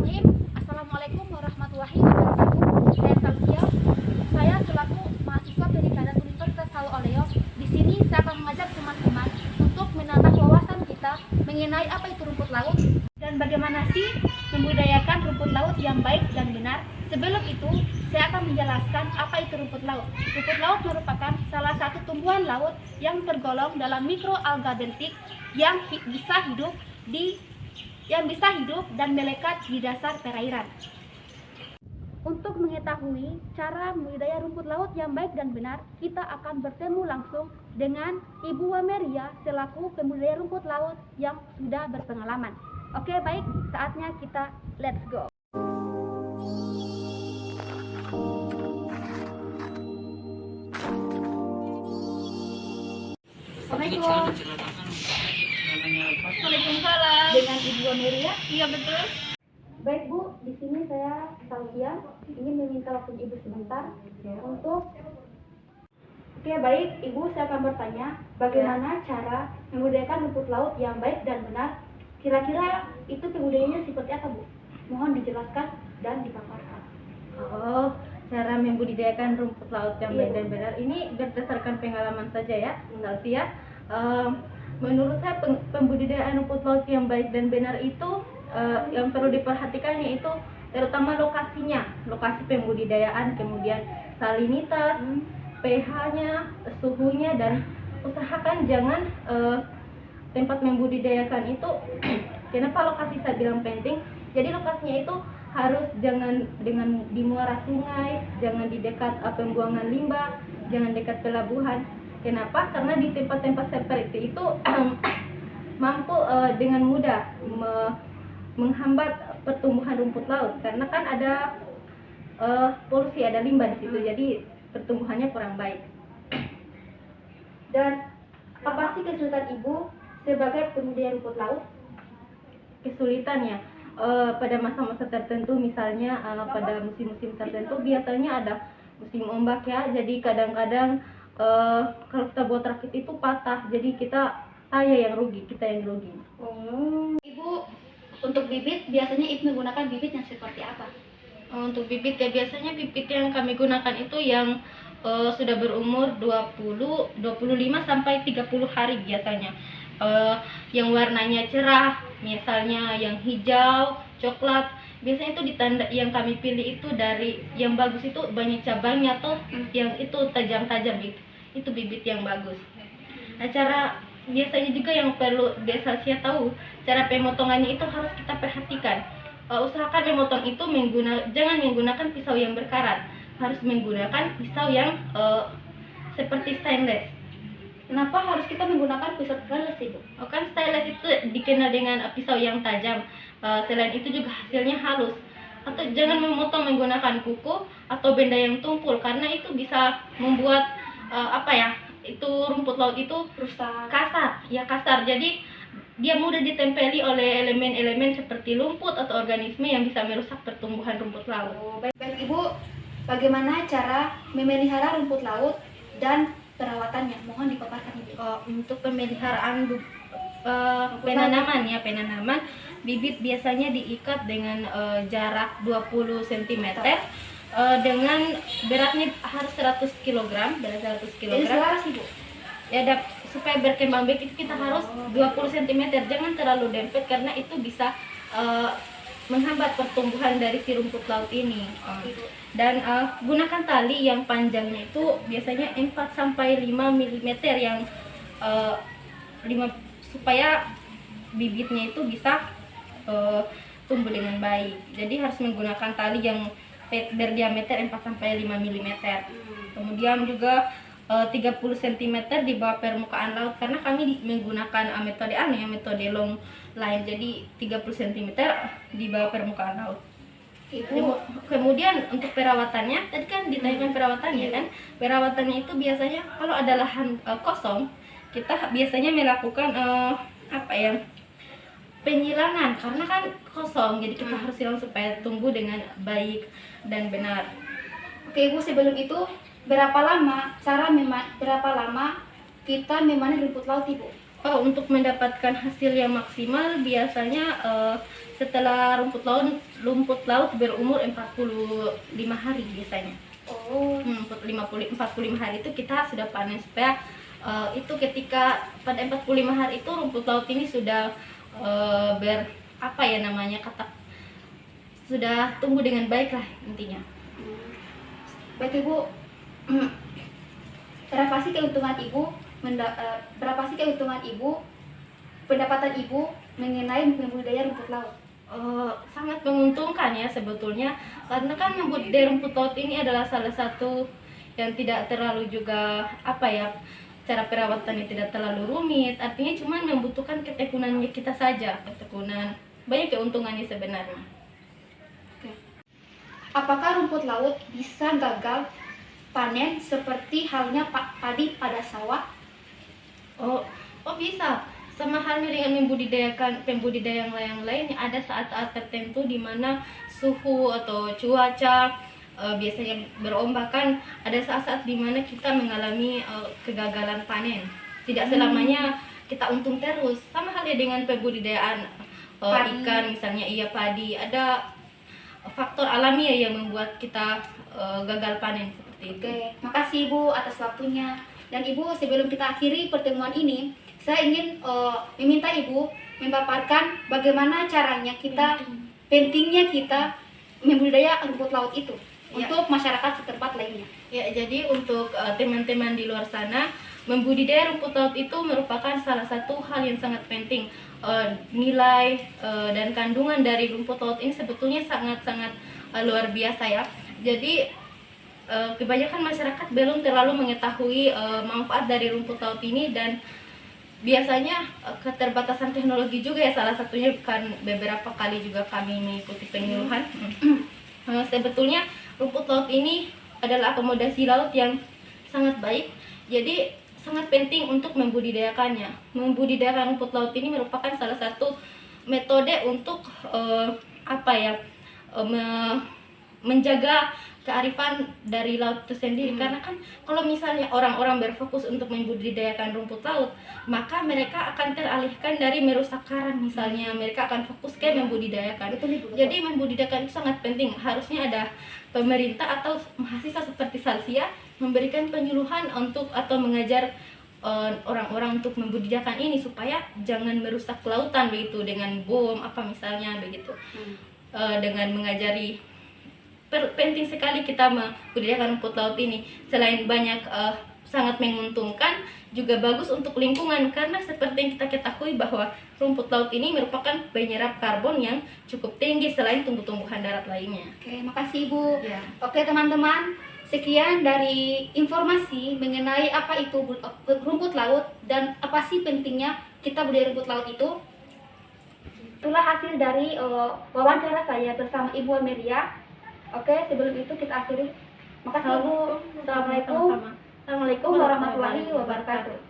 Bismillahirrahmanirrahim. Assalamualaikum warahmatullahi wabarakatuh. Saya Salsia. Saya selaku mahasiswa Perikanan Universitas Halo Oleo. Di sini saya akan mengajak teman-teman untuk menambah wawasan kita mengenai apa itu rumput laut dan bagaimana sih membudidayakan rumput laut yang baik dan benar. Sebelum itu, saya akan menjelaskan apa itu rumput laut. Rumput laut merupakan salah satu tumbuhan laut yang tergolong dalam mikroalga bentik yang bisa hidup dan melekat di dasar perairan. Untuk mengetahui cara membudidaya rumput laut yang baik dan benar, kita akan bertemu langsung dengan Ibu Wameria selaku pembudidaya rumput laut yang sudah berpengalaman. Oke, baik, saatnya kita let's go. Assalamualaikum. Waalaikumsalam. Dengan Ibu Wameria? Iya betul. Baik Bu, di sini saya Salsia ingin meminta waktu Ibu sebentar untuk. Oke, baik Ibu, saya akan bertanya bagaimana cara membudidayakan rumput laut yang baik dan benar. Kira-kira itu pembudidayaannya seperti apa Bu? Mohon dijelaskan dan dipaparkan. Oh, cara membudidayakan rumput laut yang baik dan benar ini berdasarkan pengalaman saja ya, Salsia. Menurut saya pembudidayaan rumput laut yang baik dan benar itu yang perlu diperhatikan yaitu terutama lokasinya, lokasi pembudidayaan, kemudian salinitas, pH-nya, suhunya, dan usahakan jangan tempat membudidayakan itu kenapa lokasi saya bilang penting, jadi lokasinya itu harus jangan dengan di muara sungai, jangan di dekat pembuangan limbah, jangan dekat pelabuhan. Kenapa? Karena di tempat-tempat seperti itu mampu dengan mudah menghambat pertumbuhan rumput laut, karena kan ada polusi, ada limbah di situ, jadi pertumbuhannya kurang baik. Dan apa sih kesulitan Ibu sebagai pembudidaya rumput laut? Kesulitannya pada masa-masa tertentu, misalnya pada musim-musim tertentu biasanya ada musim ombak ya, jadi kadang-kadang kalau kita buat rakit itu patah, jadi kita yang rugi. Ibu, untuk bibit biasanya Ibu menggunakan bibit yang seperti apa? Untuk bibit ya biasanya bibit yang kami gunakan itu yang sudah berumur 20, 25 sampai 30 hari biasanya. Yang warnanya cerah, misalnya yang hijau, coklat. Biasanya itu ditanda yang kami pilih itu dari yang bagus itu banyak cabangnya atau yang itu tajam-tajam itu bibit yang bagus. Nah, cara biasanya juga yang perlu Salsia tahu, cara pemotongannya itu harus kita perhatikan. Usahakan memotong itu jangan menggunakan pisau yang berkarat, harus menggunakan pisau yang seperti stainless. Kenapa harus kita menggunakan pisau stainless Ibu? Kan stainless itu dikenal dengan pisau yang tajam. Selain itu juga hasilnya halus. Atau jangan memotong menggunakan kuku atau benda yang tumpul, karena itu bisa membuat itu rumput laut itu Rusak. kasar. Jadi dia mudah ditempeli oleh elemen-elemen seperti lumpur atau organisme yang bisa merusak pertumbuhan rumput laut. Baik Ibu, bagaimana cara memelihara rumput laut dan perawatannya? Mohon dipaparkan Ibu. Untuk pemeliharaan penanaman, bibit biasanya diikat dengan jarak 20 cm dengan beratnya harus 100 kg, berat 100 kg. Jadi selaras Ibu? Ya, supaya berkembang baik itu kita harus 20 cm, jangan terlalu dempet karena itu bisa menghambat pertumbuhan dari si rumput laut ini. Dan gunakan tali yang panjangnya itu biasanya 4 sampai 5 mm yang supaya bibitnya itu bisa tumbuh dengan baik. Jadi harus menggunakan tali yang berdiameter 4 sampai 5 mm. Kemudian juga 30 cm di bawah permukaan laut, karena kami menggunakan metode long line, jadi 30 cm di bawah permukaan laut. Kemudian untuk perawatannya, tadi kan ditanyakan perawatannya kan. Perawatannya itu biasanya kalau ada lahan kosong, kita biasanya melakukan penyilangan, karena kan kosong, jadi kita harus silang supaya tumbuh dengan baik dan benar. Oke Ibu, sebelum itu berapa lama kita memanen rumput laut Ibu? Untuk mendapatkan hasil yang maksimal biasanya setelah rumput laut berumur 45 hari biasanya. Oh, 45 hari itu kita sudah panen, supaya itu ketika pada 45 hari itu rumput laut ini sudah apa ya namanya, sudah tumbuh dengan baik lah intinya. baik Ibu. Berapa sih keuntungan Ibu, pendapatan Ibu mengenai membudidaya rumput laut? Sangat menguntungkan ya sebetulnya, karena kan membudidaya rumput laut ini adalah salah satu yang tidak terlalu juga apa ya, cara perawatannya tidak terlalu rumit, artinya cuma membutuhkan ketekunannya kita saja, banyak keuntungannya sebenarnya. Apakah rumput laut bisa gagal panen seperti halnya padi pada sawah? Oh bisa. Sama halnya dengan pembudidaya yang lain, ada saat-saat tertentu di mana suhu atau cuaca biasanya berombak, kan ada saat-saat di mana kita mengalami kegagalan panen. Tidak selamanya kita untung terus. Sama halnya dengan pembudidayaan ikan misalnya, padi, ada faktor alami yang membuat kita gagal panen seperti itu. Oke, makasih Ibu atas waktunya. Dan Ibu, sebelum kita akhiri pertemuan ini, saya ingin meminta Ibu memaparkan bagaimana caranya pentingnya kita membudidaya rumput laut itu untuk masyarakat setempat lainnya. Ya, jadi untuk teman-teman di luar sana, membudidaya rumput laut itu merupakan salah satu hal yang sangat penting. Nilai dan kandungan dari rumput laut ini sebetulnya sangat-sangat luar biasa ya. Jadi kebanyakan masyarakat belum terlalu mengetahui manfaat dari rumput laut ini, dan biasanya keterbatasan teknologi juga ya salah satunya, kan beberapa kali juga kami mengikuti penyuluhan. Sebetulnya rumput laut ini adalah akomodasi laut yang sangat baik, jadi sangat penting untuk membudidayakannya. Membudidayakan rumput laut ini merupakan salah satu metode untuk menjaga kearifan dari laut itu sendiri. Karena kan kalau misalnya orang-orang berfokus untuk membudidayakan rumput laut, maka mereka akan teralihkan dari merusak karang misalnya, mereka akan fokus ke membudidayakan. Betul. Jadi membudidayakan itu sangat penting. Harusnya ada pemerintah atau mahasiswa seperti Salsia memberikan penyuluhan atau mengajar orang-orang untuk membudidayakan ini, supaya jangan merusak lautan begitu dengan bom misalnya begitu. Dengan mengajari, penting sekali kita membudidayakan rumput laut ini. Selain banyak sangat menguntungkan, juga bagus untuk lingkungan, karena seperti yang kita ketahui bahwa rumput laut ini merupakan penyerap karbon yang cukup tinggi selain tumbuh-tumbuhan darat lainnya. Oke, makasih Ibu. Ya. Oke teman-teman, sekian dari informasi mengenai apa itu rumput laut dan apa sih pentingnya kita budidaya rumput laut itu. Itulah hasil dari wawancara saya bersama Ibu Amelia. Oke, sebelum itu kita akhiri. Makasih Ibu. Assalamualaikum Assalamualaikum warahmatullahi wabarakatuh.